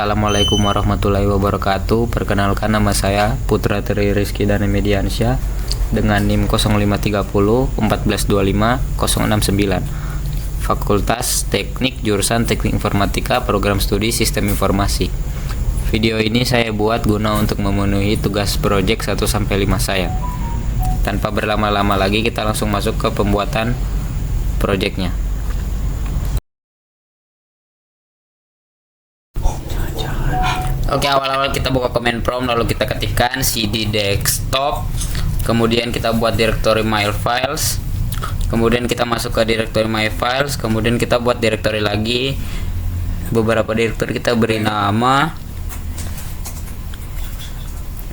Assalamualaikum warahmatullahi wabarakatuh. Perkenalkan, nama saya Putra Tri Rizky Dani Mediansyah dengan NIM 0530 1425 069. Fakultas Teknik, jurusan Teknik Informatika, Program Studi Sistem Informasi. Video ini saya buat guna untuk memenuhi tugas proyek 1-5 saya. Tanpa berlama-lama lagi, kita langsung masuk ke pembuatan proyeknya. Oke, awal-awal kita buka command prompt, lalu kita ketikkan cd desktop, kemudian kita buat directory my files, kemudian kita masuk ke directory my files, kemudian kita buat directory lagi, beberapa directory kita beri nama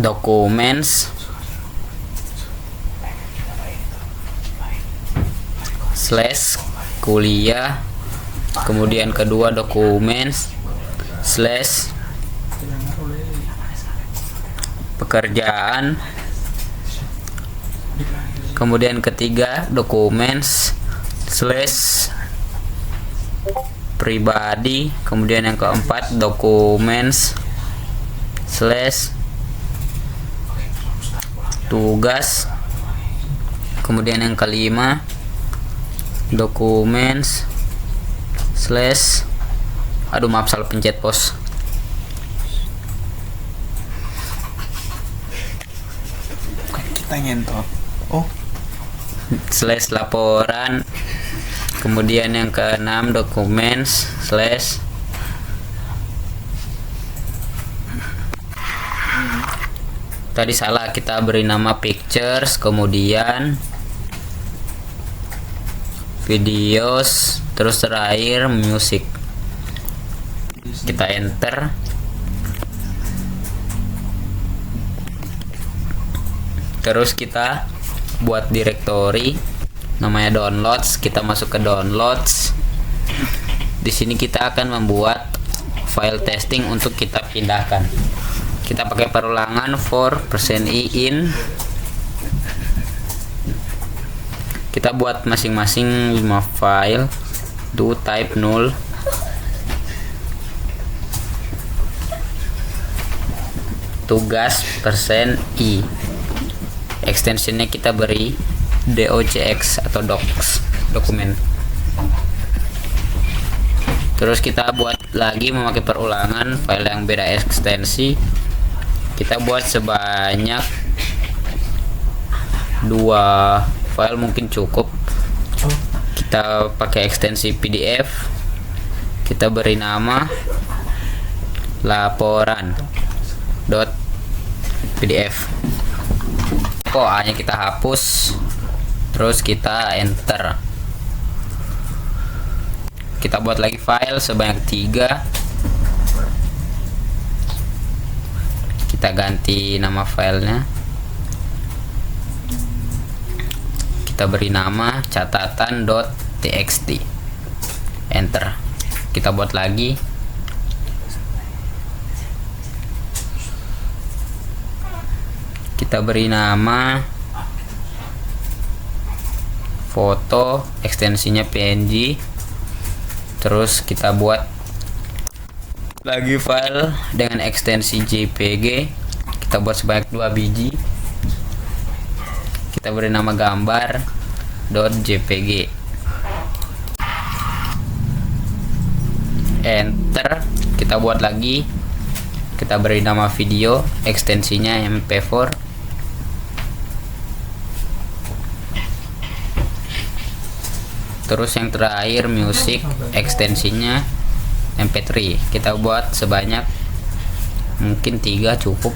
documents slash kuliah, kemudian kedua documents slash pekerjaan, kemudian ketiga documents slash pribadi, kemudian yang keempat documents slash tugas, kemudian yang kelima documents slash maaf, salah pencet pos. Nyentot Slash laporan, kemudian yang keenam documents slash tadi salah, kita beri nama pictures, kemudian videos, terus terakhir music. Kita enter. Terus kita buat directory namanya downloads, kita masuk ke downloads. Di sini kita akan membuat file testing untuk kita pindahkan. Kita pakai perulangan for %i in. Kita buat masing-masing 5 file, do type null, tugas %i. Extensionnya kita beri docx atau docs, dokumen. Terus kita buat lagi memakai perulangan file yang beda ekstensi. Kita buat sebanyak 2 file mungkin cukup. Kita pakai ekstensi PDF. Kita beri nama laporan.pdf. A-nya kita hapus, terus kita enter. Kita buat lagi file sebanyak 3. Kita ganti nama filenya, kita beri nama catatan.txt, enter. Kita buat lagi, kita beri nama foto, ekstensinya png. Terus kita buat lagi file dengan ekstensi jpg, kita buat sebanyak 2 biji. Kita beri nama gambar.jpg, enter. Kita buat lagi, kita beri nama video, ekstensinya mp4. Terus yang terakhir music, ekstensinya mp3. Kita buat sebanyak mungkin 3 cukup.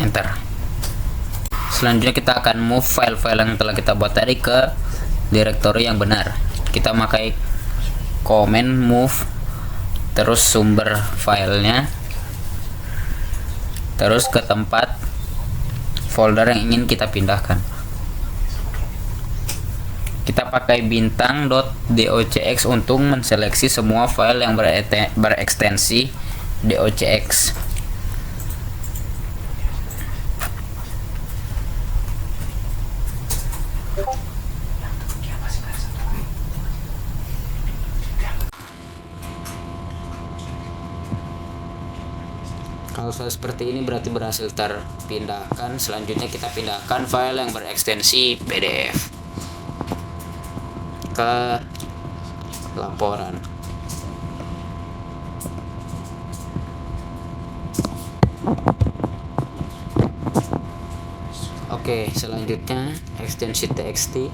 Enter. Selanjutnya kita akan move file-file yang telah kita buat tadi ke directory yang benar. Kita pakai command move, terus sumber filenya, terus ke tempat folder yang ingin kita pindahkan. Kita pakai bintang.docx untuk menseleksi semua file yang berekstensi docx. File-file seperti ini berarti berhasil terpindahkan. Selanjutnya kita pindahkan file yang berekstensi PDF ke laporan. Oke, selanjutnya ekstensi txt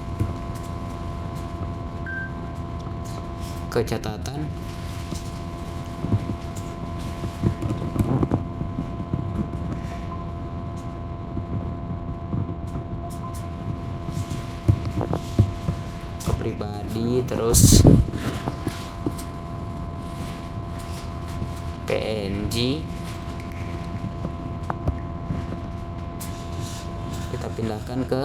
ke catatan. Ke pribadi, terus PNG. Kita pindahkan ke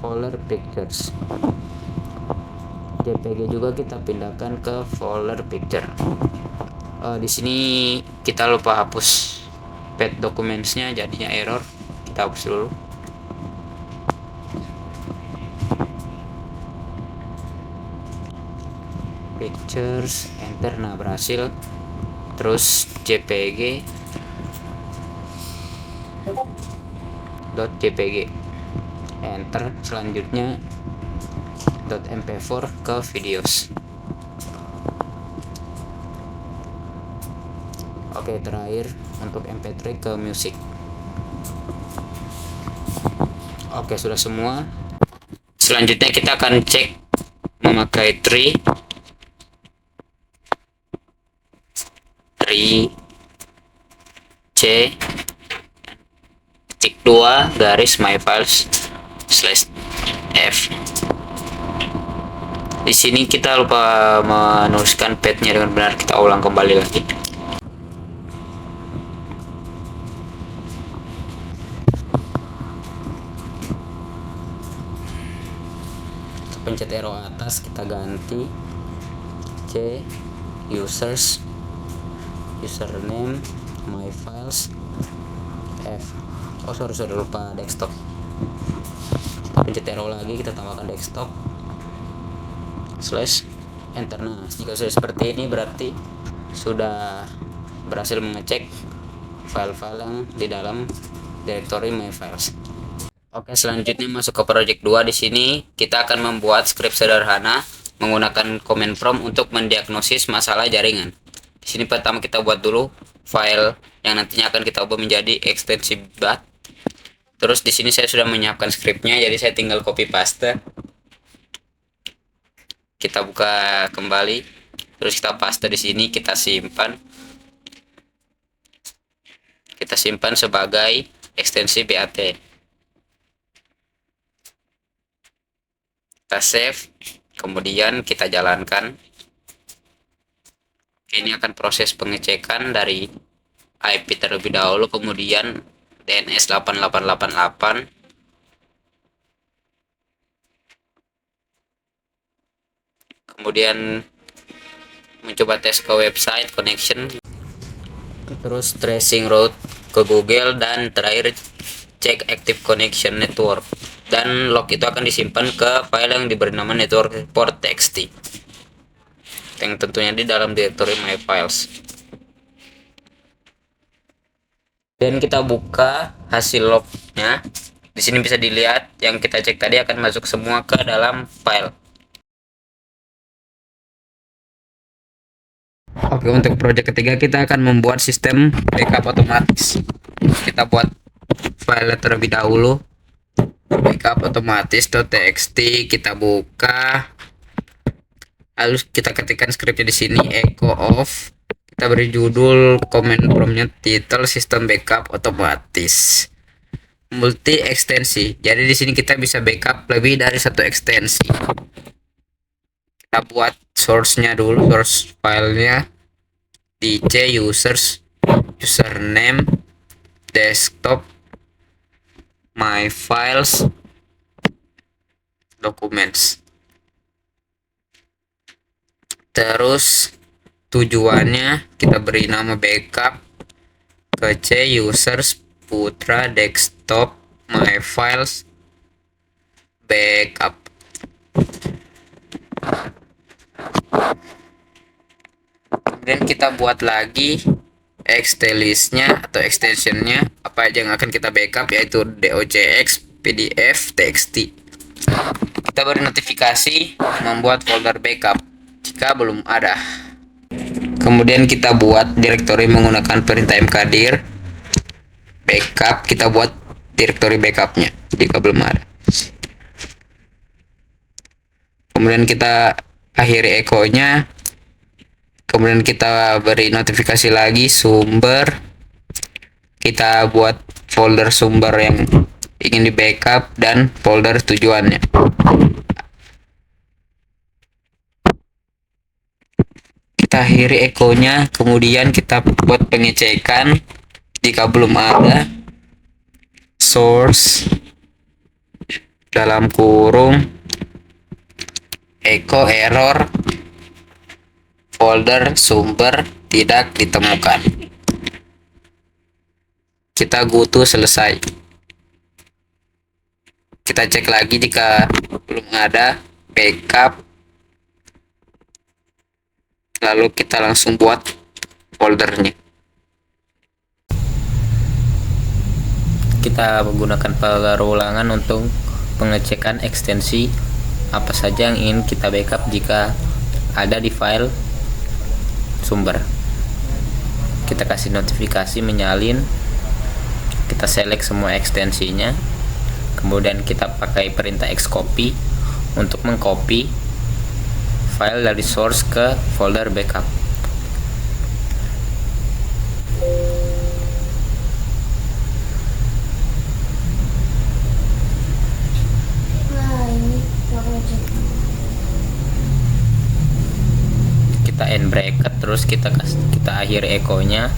folder pictures. JPG juga kita pindahkan ke folder picture. Di sini kita lupa hapus path documentsnya, jadinya error. Kita hapus dulu. Pictures, enter. Nah, berhasil. Terus JPG .jpg, enter. Selanjutnya .mp4 ke videos. Oke, terakhir untuk mp3 ke music. Oke, sudah semua. Selanjutnya kita akan cek memakai tree C titik 2 garis my files /f. Di sini kita lupa menuliskan path-nya dengan benar. Kita ulang kembali lagi. Pencet arrow atas, kita ganti C users, username, my files, F. Oh sorry, sudah lupa desktop. Kita pencet arrow lagi, kita tambahkan desktop / enter. Nah, jika sudah seperti ini berarti sudah berhasil mengecek file-file yang di dalam directory my files. Oke, selanjutnya masuk ke project 2. Di sini kita akan membuat script sederhana menggunakan command prompt untuk mendiagnosis masalah jaringan. Di sini pertama kita buat dulu file yang nantinya akan kita ubah menjadi ekstensi bat. Terus di sini saya sudah menyiapkan scriptnya, jadi saya tinggal copy paste. Kita buka kembali, terus kita paste di sini, kita simpan. Kita simpan sebagai ekstensi BAT. Kita save, kemudian kita jalankan. Ini akan proses pengecekan dari IP terlebih dahulu, kemudian DNS 8888, kemudian mencoba tes ke website connection, terus tracing route ke Google, dan terakhir cek active connection network. Dan log itu akan disimpan ke file yang diberi nama network report txt, yang tentunya di dalam directory my files. Dan kita buka hasil lognya. Di sini bisa dilihat yang kita cek tadi akan masuk semua ke dalam file. Oke, untuk project ketiga kita akan membuat sistem backup otomatis. Kita buat file terlebih dahulu. Backup otomatis.txt, kita buka. Lalu kita ketikkan scriptnya di sini echo off. Kita beri judul command promptnya title sistem backup otomatis multi ekstensi. Jadi di sini kita bisa backup lebih dari satu ekstensi. Kita buat source-nya dulu, source filenya dc users, username, desktop, my files, documents. Terus tujuannya kita beri nama backup ke C users, putra, desktop, my files, backup. Kemudian kita buat lagi listnya atau extensionnya apa aja yang akan kita backup, yaitu docx, pdf, txt. Kita beri notifikasi membuat folder backup jika belum ada. Kemudian kita buat direktori menggunakan perintah mkdir backup. Kita buat direktori backupnya jika belum ada. Kemudian kita akhiri echo-nya. Kemudian kita beri notifikasi lagi sumber. Kita buat folder sumber yang ingin di backup dan folder tujuannya. Kita akhiri echo-nya. Kemudian kita buat pengecekan jika belum ada. Source dalam kurung echo error folder sumber tidak ditemukan. Kita go to selesai. Kita cek lagi jika belum ada backup. Lalu kita langsung buat foldernya. Kita menggunakan perulangan untuk pengecekan ekstensi apa saja yang ingin kita backup jika ada di file sumber. Kita kasih notifikasi menyalin. Kita select semua ekstensinya. Kemudian kita pakai perintah xcopy untuk mengcopy file dari source ke folder backup. Kita end bracket, terus kita akhiri echo-nya.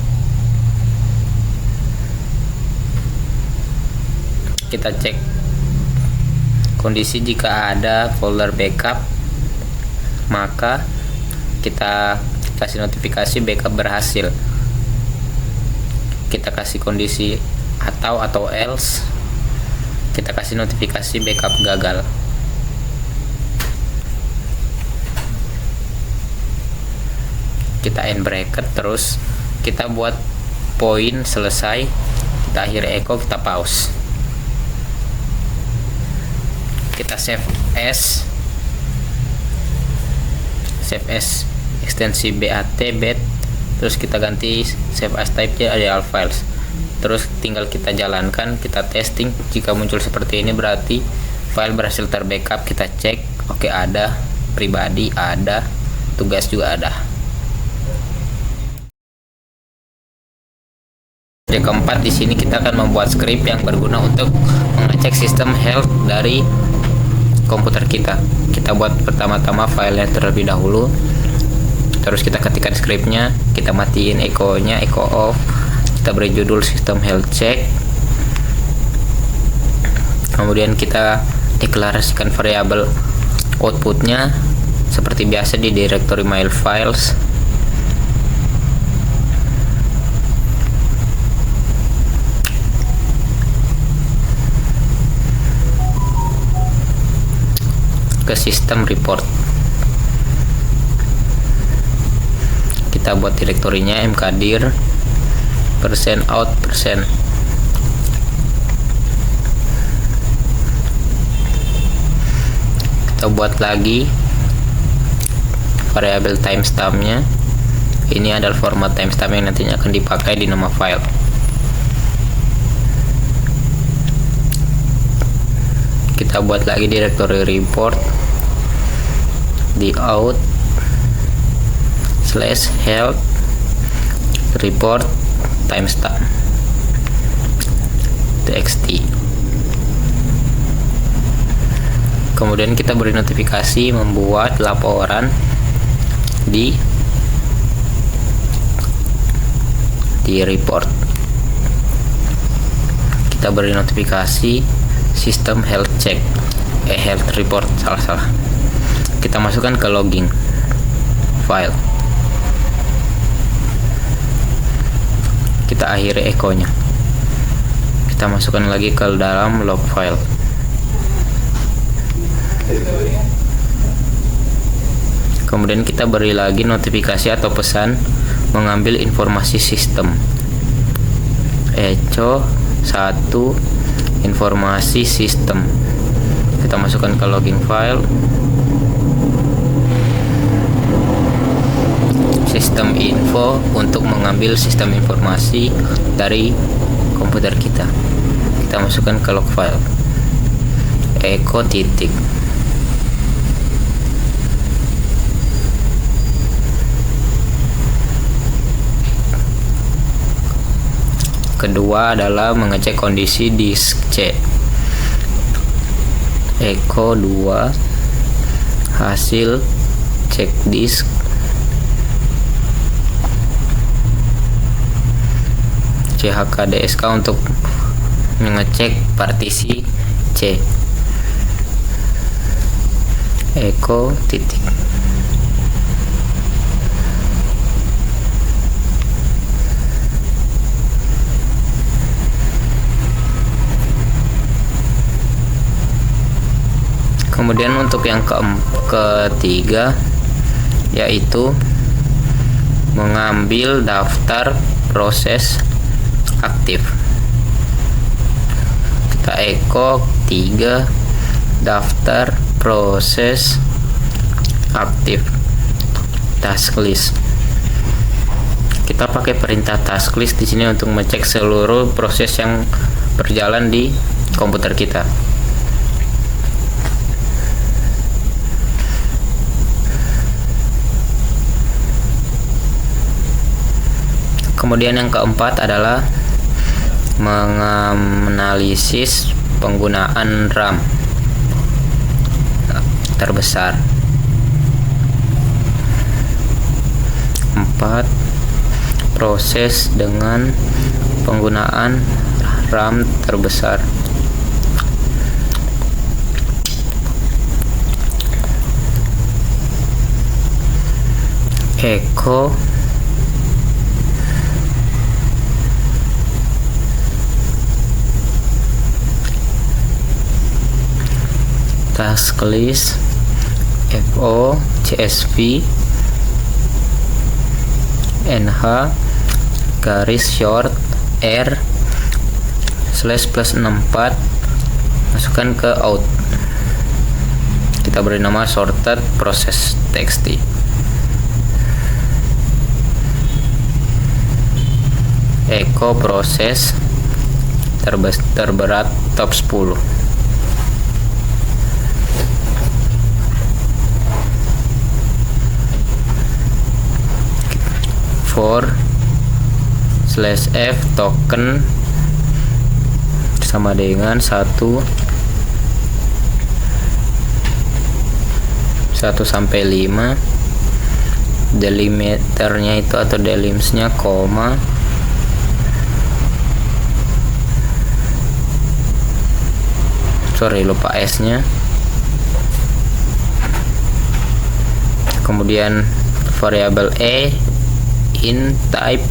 Kita cek kondisi jika ada folder backup, maka kita kasih notifikasi backup berhasil. Kita kasih kondisi atau else, kita kasih notifikasi backup gagal. Kita end bracket, terus kita buat poin selesai. Kita akhiri echo, kita pause. Kita save as ekstensi bat, terus kita ganti save as type jadi all files. Terus tinggal kita jalankan, kita testing. Jika muncul seperti ini berarti file berhasil terbackup. Kita cek, oke, ada, pribadi ada, tugas juga ada. Yang keempat, di sini kita akan membuat script yang berguna untuk mengecek sistem health dari komputer kita. Kita buat pertama-tama filenya terlebih dahulu. Terus kita ketikkan scriptnya, kita matiin echo-nya, echo off. Kita beri judul system health check. Kemudian kita deklarasikan variabel outputnya seperti biasa di directory mail files. Ke sistem report. Kita buat direktorinya mkdir %out %. Kita buat lagi variabel timestampnya. Ini adalah format timestamp yang nantinya akan dipakai di nama file. Kita buat lagi directory report di out /health report timestamp txt. Kemudian kita beri notifikasi membuat laporan di report. Kita beri notifikasi sistem health check, health report, salah. Kita masukkan ke logging file. Kita akhiri echo-nya. Kita masukkan lagi ke dalam log file. Kemudian kita beri lagi notifikasi atau pesan mengambil informasi sistem. Echo 1 informasi sistem. Kita masukkan ke logging file. Sistem info untuk mengambil sistem informasi dari komputer kita. Kita masukkan ke log file. Echo titik. Kedua adalah mengecek kondisi disk C. Echo 2 hasil cek disk CHKDSK untuk mengecek partisi C. Echo titik. Kemudian untuk yang ketiga yaitu mengambil daftar proses aktif. Kita echo 3 daftar proses aktif task list. Kita pakai perintah task list di sini untuk mengecek seluruh proses yang berjalan di komputer kita. Kemudian yang keempat adalah menganalisis penggunaan RAM terbesar. 4. Proses dengan penggunaan RAM terbesar. Echo task list FO CSV NH garis short R /+64 masukkan ke out. Kita beri nama sorted process txt. Echo proses terberat top 10. /f token sama dengan 1 sampai 5, delimiternya itu atau delimsnya koma, lupa S nya, kemudian variabel E in type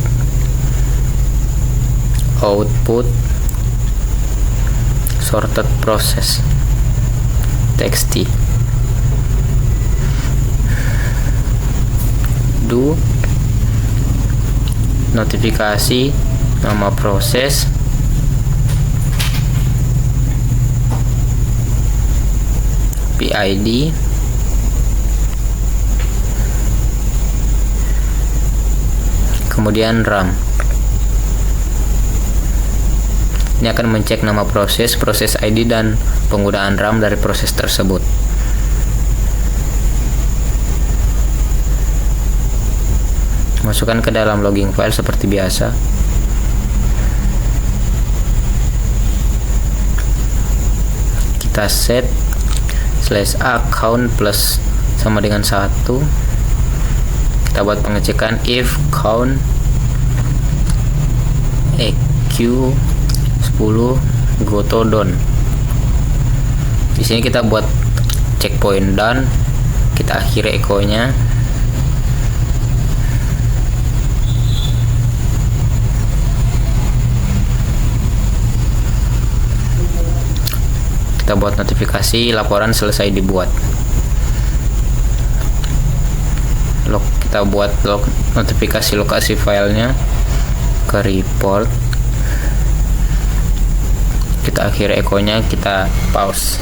output sorted process txt. Do notifikasi nama proses PID kemudian RAM. Ini akan mencek nama proses ID dan penggunaan RAM dari proses tersebut. Masukkan ke dalam logging file seperti biasa. Kita set /account plus sama dengan 1. Kita buat pengecekan if count EQ 10 go to down. Di sini kita buat checkpoint down, kita akhiri echo-nya. Kita Kita buat notifikasi laporan selesai dibuat. Kita buat notifikasi lokasi filenya ke report. Kita akhiri echonya, kita pause.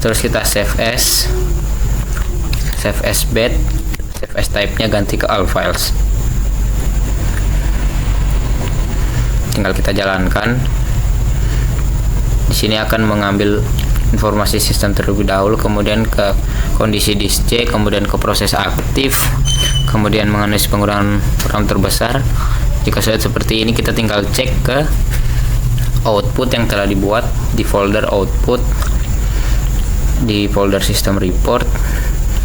Terus kita save as bed, save as type-nya ganti ke all files. Tinggal kita jalankan. Di sini akan mengambil informasi sistem terlebih dahulu, kemudian ke kondisi disk C, kemudian ke proses aktif, kemudian menganalisis penggunaan RAM terbesar. Jika sudah seperti ini, kita tinggal cek ke output yang telah dibuat di folder output, di folder system report.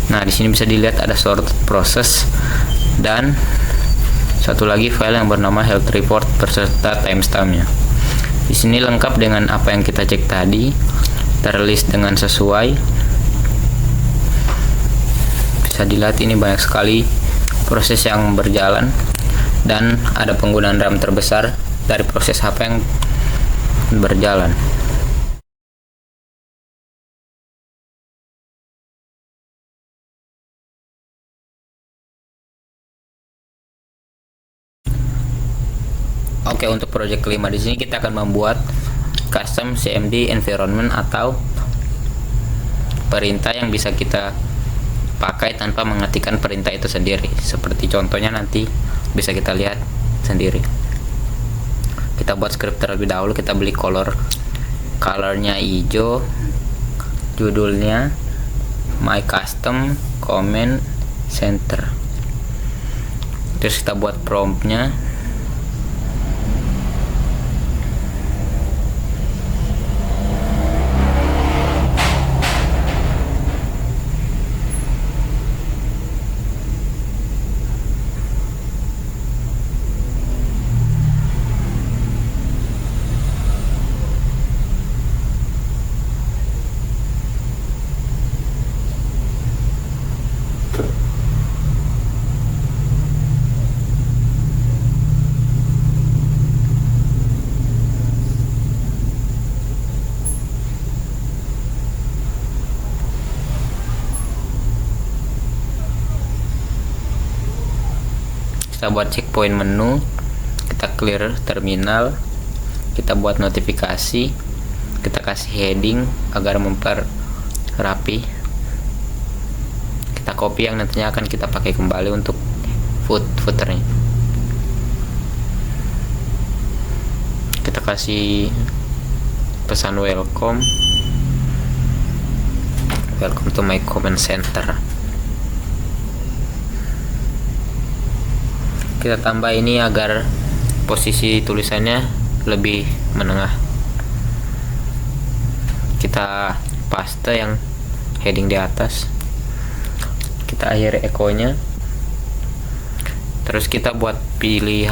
Nah, di sini bisa dilihat ada sorted process dan satu lagi file yang bernama health report beserta timestampnya. Di sini lengkap dengan apa yang kita cek tadi, terlist dengan sesuai. Bisa dilihat ini banyak sekali proses yang berjalan dan ada penggunaan RAM terbesar dari proses apa yang berjalan. Oke, untuk project kelima di sini kita akan membuat custom CMD environment atau perintah yang bisa kita pakai tanpa mengetikkan perintah itu sendiri. Seperti contohnya nanti bisa kita lihat sendiri. Kita buat script terlebih dahulu. Kita beli colornya hijau, judulnya my custom comment center. Terus kita buat promptnya. Kita buat checkpoint menu, kita clear terminal, kita buat notifikasi, kita kasih heading agar rapi. Kita copy yang nantinya akan kita pakai kembali untuk footernya. Kita kasih pesan welcome to my comment center. Kita tambah ini agar posisi tulisannya lebih menengah. Kita paste yang heading di atas. Kita akhiri echo-nya. Terus kita buat pilih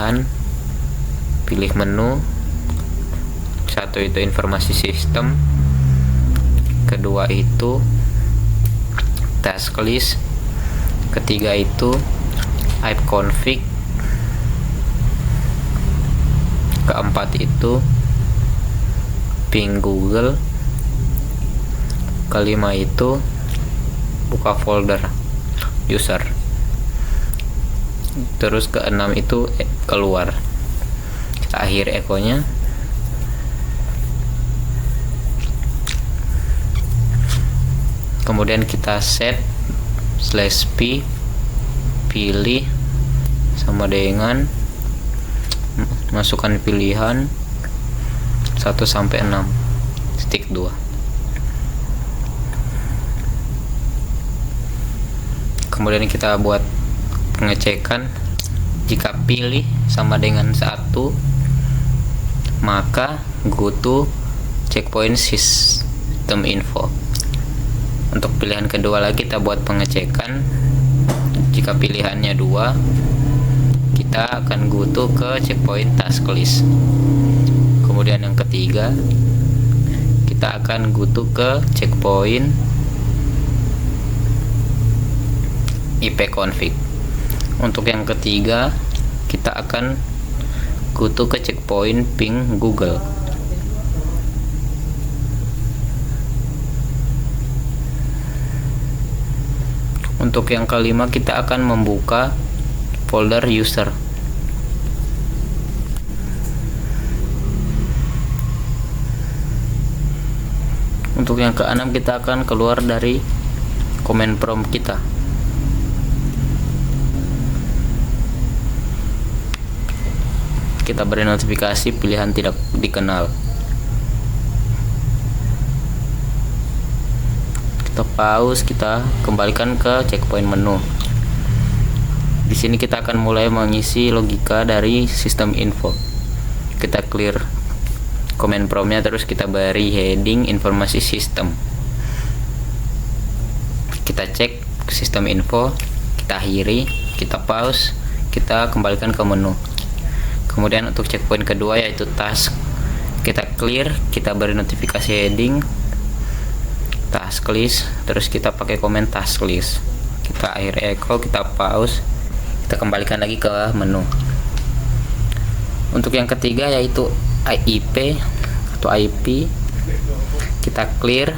menu. Satu itu informasi sistem, kedua itu task list, ketiga itu ipconfig, keempat itu ping Google, kelima itu buka folder user, terus keenam itu keluar. Kita akhiri echo-nya. Kemudian kita set /p pilih sama dengan masukkan pilihan 1 sampai 6 stick 2. Kemudian kita buat pengecekan. Jika pilih sama dengan 1, maka go to checkpoint system info. Untuk pilihan kedua lagi kita buat pengecekan. Jika pilihannya 2, kita akan go to ke checkpoint task list. Kemudian yang ketiga, kita akan go to ke checkpoint ipconfig. Untuk yang ketiga, kita akan go to ke checkpoint ping Google. Untuk yang kelima, kita akan membuka folder user. Untuk yang keenam, kita akan keluar dari command prompt kita. Kita beri notifikasi pilihan tidak dikenal. Kita pause, kita kembalikan ke checkpoint menu. Di sini kita akan mulai mengisi logika dari sistem info. Kita clear command promptnya, terus kita beri heading informasi sistem. Kita cek sistem info, kita akhiri, kita pause, kita kembalikan ke menu. Kemudian untuk checkpoint kedua yaitu task, kita clear, kita beri notifikasi heading task list, terus kita pakai komen task list. Kita akhiri echo, kita pause, kita kembalikan lagi ke menu. Untuk yang ketiga yaitu IP atau IP, kita clear,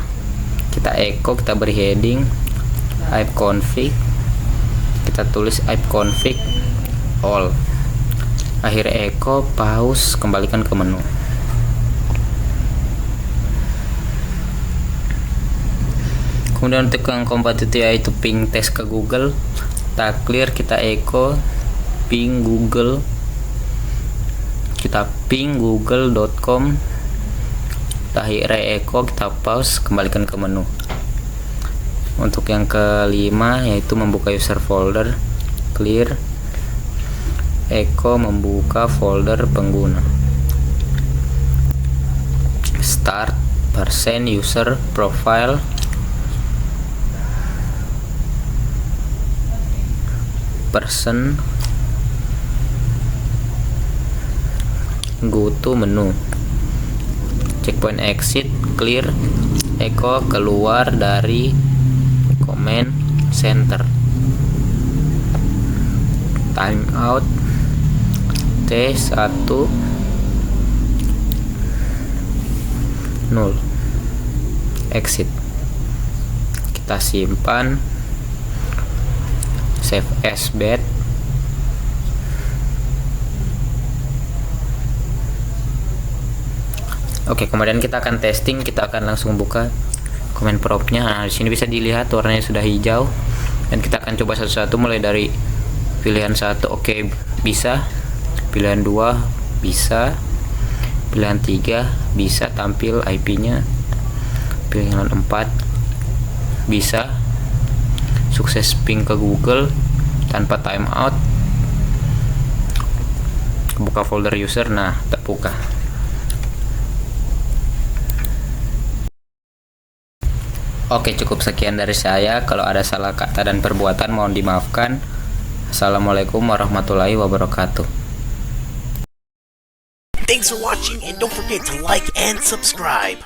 kita echo, kita beri heading ipconfig, kita tulis ipconfig all, akhir echo, pause, kembalikan ke menu. Kemudian untuk yang keempat itu yaitu ping test ke Google, kita clear, kita echo ping Google, kita ping google.com, kita echo, kita pause, kembalikan ke menu. Untuk yang kelima yaitu membuka user folder, clear, echo, membuka folder pengguna, start user profile, person, go to menu, checkpoint exit, clear, echo, keluar dari command center, timeout T1 0, exit, kita simpan, save as bed. Oke, kemudian kita akan testing, kita akan langsung buka command promptnya. Nah, di sini bisa dilihat warnanya sudah hijau, dan kita akan coba satu-satu mulai dari pilihan 1, oke, bisa, pilihan 2 bisa, pilihan 3 bisa tampil IP-nya, pilihan 4 bisa, sukses ping ke Google tanpa timeout, buka folder user, nah terbuka. Oke, cukup sekian dari saya. Kalau ada salah kata dan perbuatan mohon dimaafkan. Assalamualaikum warahmatullahi wabarakatuh. Thanks for watching and don't forget to like and subscribe.